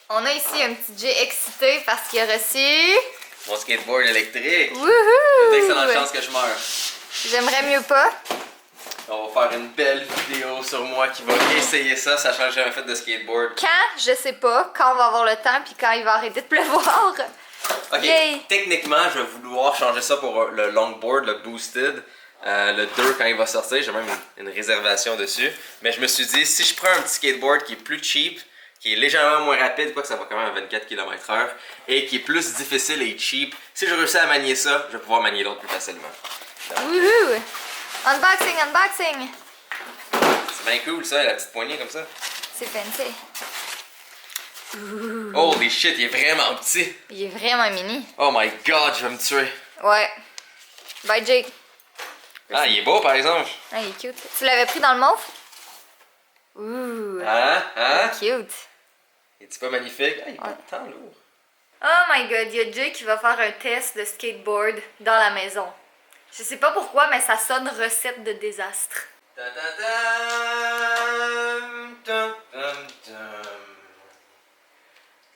On a ici un petit Jay excité parce qu'il a reçu... Mon skateboard électrique. Wouhou! D'excellentes chances que je meure. J'aimerais mieux pas. On va faire une belle vidéo sur moi qui va essayer ça, sachant que j'ai jamais fait de skateboard. Quand, je sais pas, quand on va avoir le temps puis quand il va arrêter de pleuvoir. Ok, Yay! techniquement, je vais vouloir changer ça pour le longboard, le boosted. Le 2 quand il va sortir, j'ai même une réservation dessus. Mais je me suis dit, si je prends un petit skateboard qui est plus cheap, qui est légèrement moins rapide, quoi que ça va quand même à 24 km/h, et qui est plus difficile et cheap, si je réussis à manier ça, je vais pouvoir manier l'autre plus facilement. Wouhou! Unboxing, unboxing! C'est bien cool ça, la petite poignée comme ça. C'est fancy. Holy shit, il est vraiment petit. Il est vraiment mini. Oh my god, je vais me tuer. Ouais. Bye, Jake. Ah, il est beau par exemple. Ah, il est cute. Tu l'avais pris dans le mauve? Ouh. Hein? Cute. Est-il pas magnifique? Ah, il est pas tant lourd. Oh my god, il y a Jake qui va faire un test de skateboard dans la maison. Je sais pas pourquoi, mais ça sonne recette de désastre.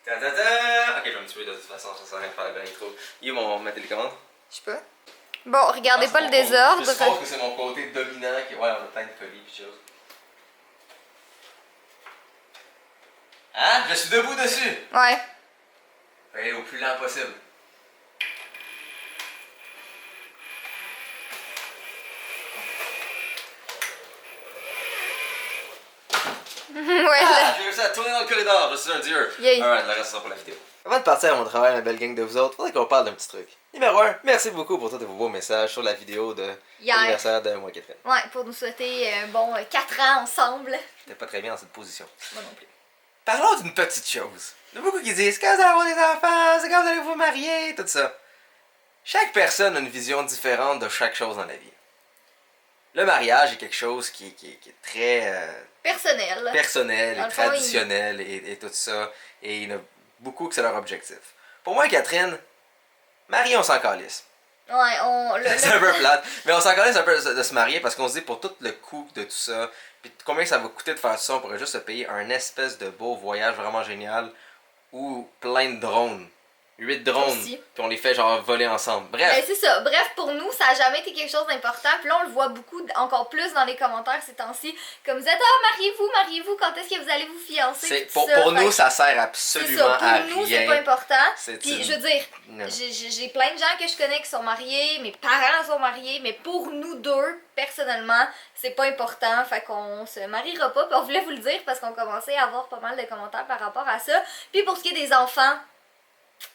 Ok, je vais me tuer de toute façon, ça sert à rien de faire la belle intro. Il est ma télécommande? Je sais pas. Bon, regardez pas le désordre. Je pense que c'est mon côté dominant qui. Ouais, on a plein de colis pis choses. Hein? Je suis debout dessus! Ouais. Fallait au plus lent possible. Ouais, Ah, là. j'ai réussi à tourner dans le corridor, je suis un dieu. Yay. Alright, le reste sera pour la vidéo. Avant de partir à mon travail, ma belle gang de vous autres, faudrait qu'on parle d'un petit truc. Numéro 1, merci beaucoup pour tous vos beaux messages sur la vidéo de l'anniversaire de moi, Catherine. Ouais, pour nous souhaiter un bon 4 ans ensemble. J'étais pas très bien dans cette position. Moi non plus. Parlons d'une petite chose. Il y en a beaucoup qui disent quand vous allez avoir des enfants, c'est quand vous allez vous marier, tout ça. Chaque personne a une vision différente de chaque chose dans la vie. Le mariage est quelque chose qui est très Personnel. personnel Dans et le fond, traditionnel et tout ça. Et il y en a beaucoup que c'est leur objectif. Pour moi, Catherine, marier, on s'en calisse. Ouais, on. C'est un peu plate. Mais on s'en calisse un peu de se marier parce qu'on se dit pour tout le coût de tout ça, puis combien ça va coûter de faire ça, on pourrait juste se payer un espèce de beau voyage vraiment génial ou plein de drones. 8 drones, Aussi. puis on les fait genre voler ensemble. Bref. Ben, c'est ça. Bref, pour nous, ça a jamais été quelque chose d'important. Puis là, on le voit beaucoup, encore plus dans les commentaires ces temps-ci. Comme vous êtes, ah, mariez-vous, quand est-ce que vous allez vous fiancer? Pour nous, ça sert c'est absolument ça. à Pour nous, rien. c'est pas important. C'est Puis une- je veux dire, Non. j'ai plein de gens que je connais qui sont mariés, mes parents sont mariés, mais pour nous deux, personnellement, c'est pas important. Fait qu'on se mariera pas. Puis on voulait vous le dire parce qu'on commençait à avoir pas mal de commentaires par rapport à ça. Puis pour ce qui est des enfants,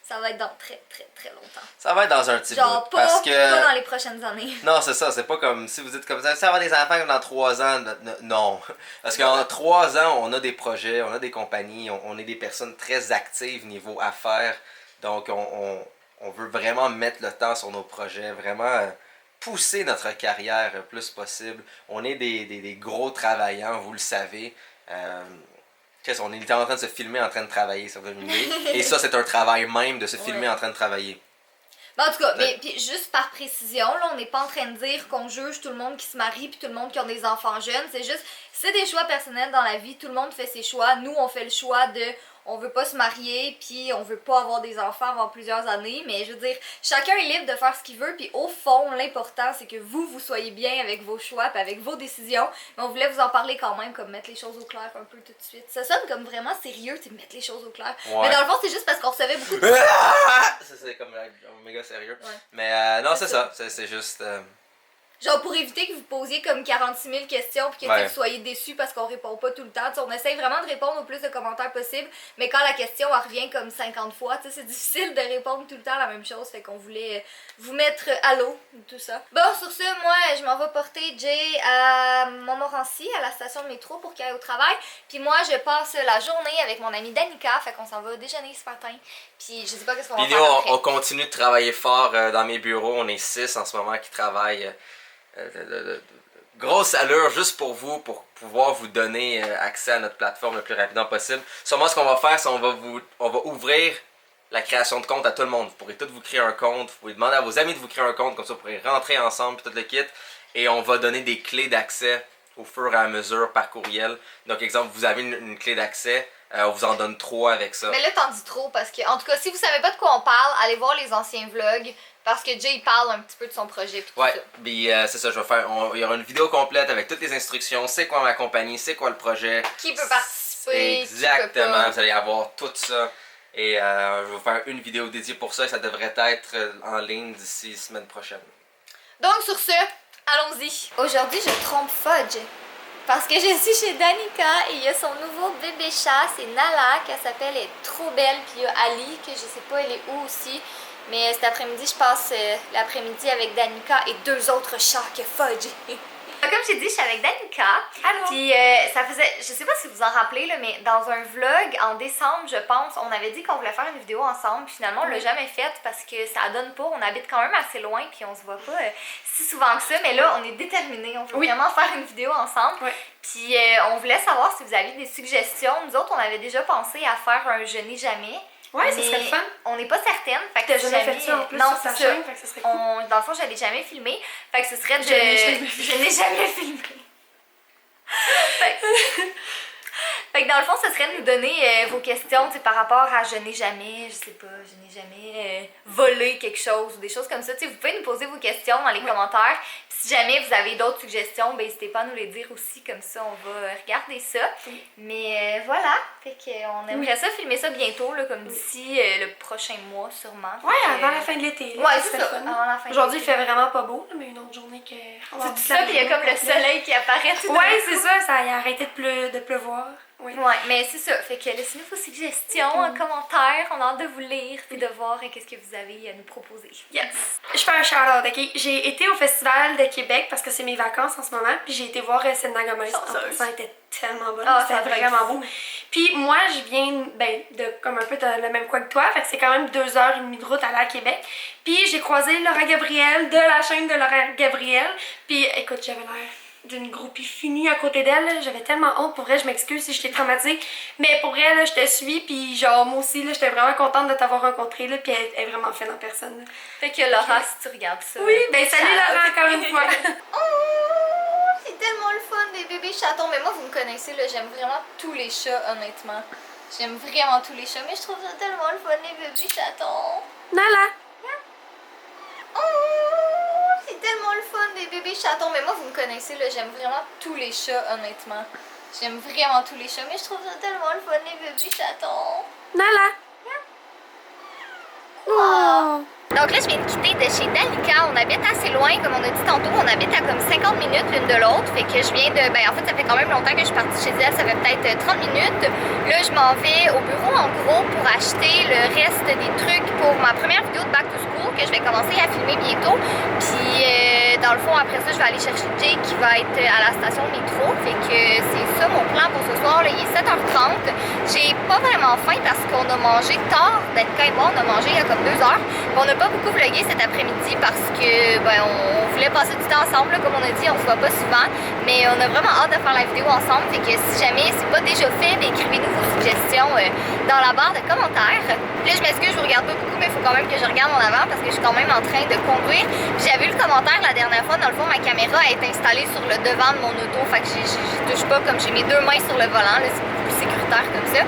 ça va être dans très très très longtemps. Ça va être dans un petit Genre bout. Parce que... pas dans les prochaines années. Non, c'est ça, c'est pas comme si vous dites comme ça va avoir des enfants comme dans 3 ans. Non. Parce qu'en 3 ans, on a des projets, on a des compagnies, on est des personnes très actives niveau affaires. Donc, on veut vraiment mettre le temps sur nos projets, vraiment pousser notre carrière le plus possible. On est des gros travaillants, vous le savez. On est en train de se filmer en train de travailler, ça vous donne une idée. Et ça, c'est un travail même de se filmer en train de travailler. Ben, en tout cas, mais puis juste par précision, là, on n'est pas en train de dire qu'on juge tout le monde qui se marie puis tout le monde qui a des enfants jeunes. C'est juste, c'est des choix personnels dans la vie. Tout le monde fait ses choix. Nous, on fait le choix de, on veut pas se marier puis on veut pas avoir des enfants avant plusieurs années. Mais je veux dire, chacun est libre de faire ce qu'il veut. Puis au fond, l'important, c'est que vous soyez bien avec vos choix puis avec vos décisions. Mais on voulait vous en parler quand même, comme mettre les choses au clair un peu tout de suite. Ça sonne comme vraiment sérieux, tu mettre les choses au clair. Ouais. Mais dans le fond, c'est juste parce qu'on recevait beaucoup de... Ça, c'est comme méga sérieux. Ouais. Mais non, c'est ça. C'est juste. Genre pour éviter que vous posiez comme 46 000 questions puis que Ouais. vous soyez déçus parce qu'on répond pas tout le temps. T'sais, on essaye vraiment de répondre au plus de commentaires possible, mais quand la question elle revient comme 50 fois, c'est difficile de répondre tout le temps la même chose. Fait qu'on voulait vous mettre à l'eau, tout ça. Bon, sur ce, moi, je m'en vais porter Jay à Montmorency, à la station de métro pour qu'il aille au travail. Puis moi, je passe la journée avec mon amie Danica, fait qu'on s'en va déjeuner ce matin. Puis je sais pas qu'est-ce qu'on va Puis faire nous, après. on continue de travailler fort dans mes bureaux. On est 6 en ce moment qui travaillent de grosse allure juste pour vous, pour pouvoir vous donner accès à notre plateforme le plus rapidement possible. Sûrement, ce qu'on va faire, c'est on va ouvrir la création de compte à tout le monde. Vous pourrez tous vous créer un compte. Vous pouvez demander à vos amis de vous créer un compte. Comme ça, vous pourrez rentrer ensemble, puis tout le kit. Et on va donner des clés d'accès au fur et à mesure par courriel. Donc, exemple, vous avez une clé d'accès. On vous en donne 3 avec ça. Mais là, t'en dis trop parce que, en tout cas, si vous savez pas de quoi on parle, allez voir les anciens vlogs parce que Jay il parle un petit peu de son projet. Pis tout Ouais, ça. puis c'est ça, il y aura une vidéo complète avec toutes les instructions, c'est quoi ma compagnie, c'est quoi le projet. Qui peut participer, Exactement, qui peut pas. vous allez avoir tout ça. Et je vais vous faire une vidéo dédiée pour ça et ça devrait être en ligne d'ici la semaine prochaine. Donc, sur ce, allons-y. Aujourd'hui, je trompe Fudge. Parce que je suis chez Danica et il y a son nouveau bébé chat, c'est Nala, qu'elle s'appelle, elle est trop belle. Puis il y a Ali, que je sais pas, elle est où aussi. Mais cet après-midi, je passe l'après-midi avec Danica et 2 autres chats que Fudge. Comme j'ai dit, je suis avec Danica. Allô. Puis ça faisait, je sais pas si vous en rappelez, là, mais dans un vlog en décembre, je pense, on avait dit qu'on voulait faire une vidéo ensemble. Puis finalement, on l'a jamais faite parce que ça donne pas. On habite quand même assez loin, puis on se voit pas si souvent que ça. Mais là, on est déterminés. On veut vraiment faire une vidéo ensemble. Ouais. Puis on voulait savoir si vous aviez des suggestions. Nous autres, on avait déjà pensé à faire un Je n'ai jamais. Ouais, ça serait le fun. On n'est pas certaine. Fait que T'as si jamais fait ça en plus non, sur ta c'est ça. chaîne, fait que ça serait cool. Dans le fond, je l'ai jamais filmé. Fait que ce serait de. Je l'ai jamais Je l'ai jamais filmé. Fait que dans le fond, ce serait de nous donner vos questions par rapport à je n'ai jamais, je sais pas, je n'ai jamais volé quelque chose ou des choses comme ça. T'sais, vous pouvez nous poser vos questions dans les commentaires. Puis si jamais vous avez d'autres suggestions, ben n'hésitez pas à nous les dire aussi, comme ça on va regarder ça. Oui. Mais voilà, fait qu'on aimerait ça filmer ça bientôt, là, comme d'ici le prochain mois sûrement. Ouais, Fait que, avant la fin de l'été. Ouais, c'est serait ça, le fun. avant la fin de Aujourd'hui, il l'été. fait vraiment pas beau, là, mais une autre journée que. C'est ça, puis il y a comme le soleil qui apparaît tout d'un Ouais, coup. c'est ça, ça a arrêté de pleuvoir. Oui. Ouais, mais c'est ça. Fait que laissez-nous vos suggestions en commentaire. On a hâte de vous lire et de voir qu'est-ce que vous avez à nous proposer. Yes! Je fais un shout-out, ok? J'ai été au Festival de Québec parce que c'est mes vacances en ce moment, puis j'ai été voir Selena Gomez. En passant, elle était tellement bonne, Ah, ça c'était doit être vraiment fou. beau. Puis moi, je viens de comme un peu de le même coin que toi, fait que c'est quand même 2h30 de route à aller à Québec. Puis j'ai croisé Laura Gabriel de la chaîne de Laura Gabriel, puis écoute, j'avais l'air d'une groupie finie à côté d'elle, là. J'avais tellement honte, pour vrai, je m'excuse si je t'ai traumatisée, mais pour vrai, là, je te suis, puis genre, moi aussi, là, j'étais vraiment contente de t'avoir rencontrée, là, puis elle est vraiment fine en personne, là. Fait que Laura, si tu regardes ça. Oui, ben salut shout-out. Laura, encore une fois! Oh, c'est tellement le fun des bébés chatons. Mais moi, vous me connaissez, là, j'aime vraiment tous les chats, honnêtement. J'aime vraiment tous les chats, mais je trouve ça tellement le fun, les bébés chatons. Nala! Oh, c'est tellement le fun des bébés chatons. Mais moi, vous me connaissez, là, j'aime vraiment tous les chats, honnêtement. J'aime vraiment tous les chats, mais je trouve ça tellement le fun, les bébés chatons. Nala! Oh. Donc là, je viens de quitter de chez Danica. On habite assez loin, comme on a dit tantôt. On habite à comme 50 minutes l'une de l'autre. Fait que je viens de... Ben, en fait, ça fait quand même longtemps que je suis partie chez elle. Ça fait peut-être 30 minutes. Là, je m'en vais au bureau, en gros, pour acheter le reste des trucs pour ma première vidéo de Back to School que je vais commencer à filmer bientôt. Puis, dans le fond, après ça, je vais aller chercher Jay qui va être à la station de métro. Fait que c'est ça mon plan pour ce soir. Là, il est 7h30. J'ai pas vraiment faim parce qu'on a mangé tard. Danica et moi, on a mangé il y a comme 2 heures. On n'a pas beaucoup vlogué cet après-midi parce que ben, on voulait passer du temps ensemble, là, comme on a dit, on se voit pas souvent, mais on a vraiment hâte de faire la vidéo ensemble. Fait que si jamais c'est pas déjà fait, ben, écrivez-nous vos suggestions dans la barre de commentaires. Puis là, je m'excuse, je vous regarde pas beaucoup, mais il faut quand même que je regarde en avant parce que je suis quand même en train de conduire. J'avais vu le commentaire la dernière fois, dans le fond, ma caméra est installée sur le devant de mon auto, fait que j'y touche pas comme j'ai mes 2 mains sur le volant, là, c'est beaucoup plus sécuritaire comme ça.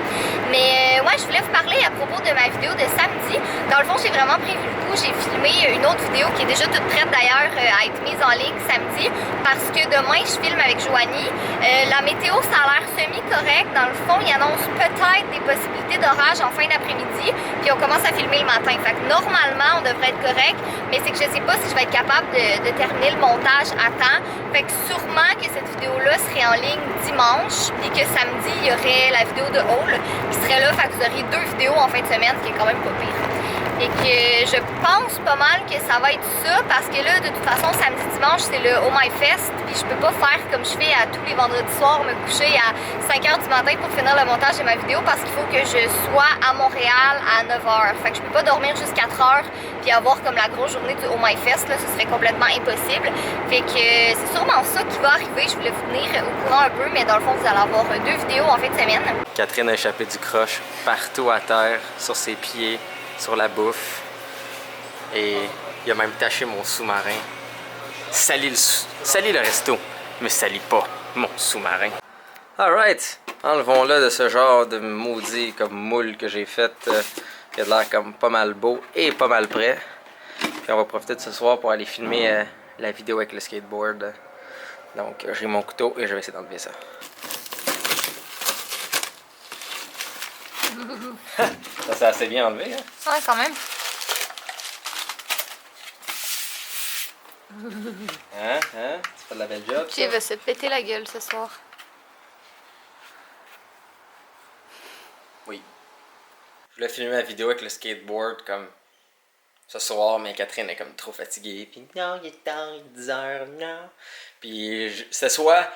Mais ouais, je voulais vous parler à propos de ma vidéo de samedi. Dans le fond, j'ai vraiment prévu le coup. J'ai filmé une autre vidéo qui est déjà toute prête d'ailleurs à être mise en ligne samedi parce que demain, je filme avec Joanie. La météo, ça a l'air semi-correct. Dans le fond, il annonce peut-être des possibilités d'orage en fin d'après-midi. Puis on commence à filmer le matin. Fait que normalement, on devrait être correct. Mais c'est que je sais pas si je vais être capable de terminer le montage à temps. Fait que sûrement que cette vidéo-là serait en ligne dimanche. Puis que samedi, il y aurait la vidéo de haul qui serait là. Fait que vous auriez 2 vidéos en fin de semaine, ce qui est quand même pas pire. Et que je pense pas mal que ça va être ça parce que là, de toute façon, samedi, dimanche, c'est le Oh My Fest. Puis je peux pas faire comme je fais à tous les vendredis soirs, me coucher à 5h du matin pour finir le montage de ma vidéo parce qu'il faut que je sois à Montréal à 9h. Fait que je peux pas dormir jusqu'à 4h puis avoir comme la grosse journée du Oh My Fest. Là, ce serait complètement impossible. Fait que c'est sûrement ça qui va arriver. Je voulais vous tenir au courant un peu, mais dans le fond, vous allez avoir 2 vidéos en fin de semaine. Catherine a échappé du croche partout à terre, sur ses pieds, sur la bouffe. Et il a même taché mon sous-marin. Salit le resto, mais salit pas mon sous-marin. Alright, Enlevons-le de ce genre de maudit comme moule que j'ai fait. Qui a l'air comme pas mal beau et pas mal prêt. Puis on va profiter de ce soir pour aller filmer la vidéo avec le skateboard. Donc j'ai mon couteau et je vais essayer d'enlever ça. Ça c'est assez bien enlevé, hein? Ouais, quand même. Hein? Hein? Tu fais de la belle job? Puis il va se péter la gueule ce soir. Oui. Je voulais filmer ma vidéo avec le skateboard comme ce soir, mais Catherine est comme trop fatiguée. Puis non, il est tard, il est 10 heures, non. Puis c'est soit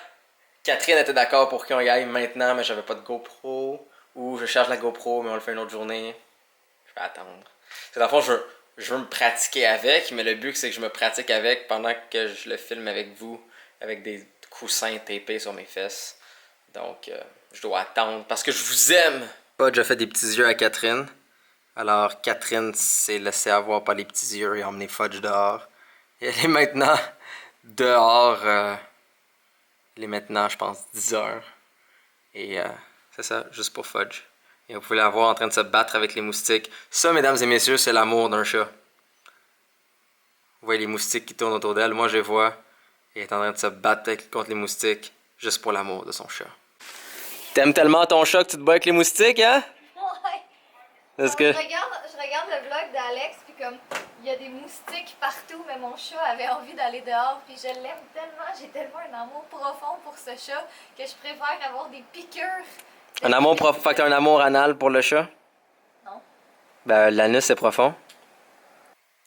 Catherine était d'accord pour qu'on y aille maintenant, mais j'avais pas de GoPro. Ou je charge la GoPro, mais on le fait une autre journée. Je vais attendre. C'est dans le fond, je veux me pratiquer avec, mais le but c'est que je me pratique avec pendant que je le filme avec vous, avec des coussins tapés sur mes fesses. Donc, je dois attendre parce que je vous aime. Pod a fait des petits yeux à Catherine. Alors, Catherine s'est laissée avoir par les petits yeux et a emmené Fudge dehors. Et elle est maintenant dehors. Il est maintenant, je pense, 10 heures. Et c'est ça, juste pour Fudge. Et vous pouvez la voir en train de se battre avec les moustiques. Ça, mesdames et messieurs, c'est l'amour d'un chat. Vous voyez les moustiques qui tournent autour d'elle. Moi, je les vois. Elle est en train de se battre contre les moustiques juste pour l'amour de son chat. T'aimes tellement ton chat que tu te bats avec les moustiques, hein? Ouais. Est-ce que... Je regarde le vlog d'Alex, puis comme il y a des moustiques partout, mais mon chat avait envie d'aller dehors, puis je l'aime tellement, j'ai tellement un amour profond pour ce chat que je préfère avoir des piqûres. Un amour profond, fait que t'as un amour anal pour le chat? Non. Ben, l'anus c'est profond.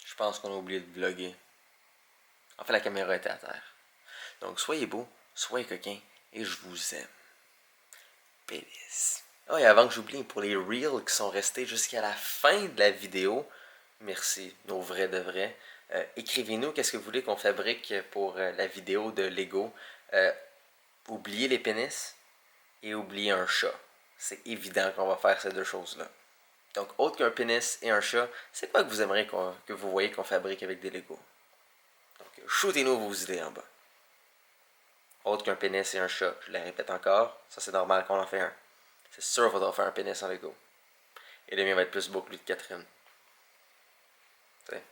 Je pense qu'on a oublié de vlogger. En fait, la caméra était à terre. Donc, soyez beaux, soyez coquins, et je vous aime. Pénis. Ah, et avant que j'oublie, pour les reels qui sont restés jusqu'à la fin de la vidéo, merci, nos vrais de vrais. Écrivez-nous qu'est-ce que vous voulez qu'on fabrique pour la vidéo de Lego. Oubliez les pénis et oubliez un chat. C'est évident qu'on va faire ces deux choses-là. Donc, autre qu'un pénis et un chat, c'est quoi que vous aimeriez que vous voyez qu'on fabrique avec des Lego? Donc, shootez-nous vos idées en bas. Autre qu'un pénis et un chat, je le répète encore, ça c'est normal qu'on en fait un. C'est sûr qu'il faudra faire un pénis en Lego. Et le mien va être plus beau que lui de Catherine. Tu sais,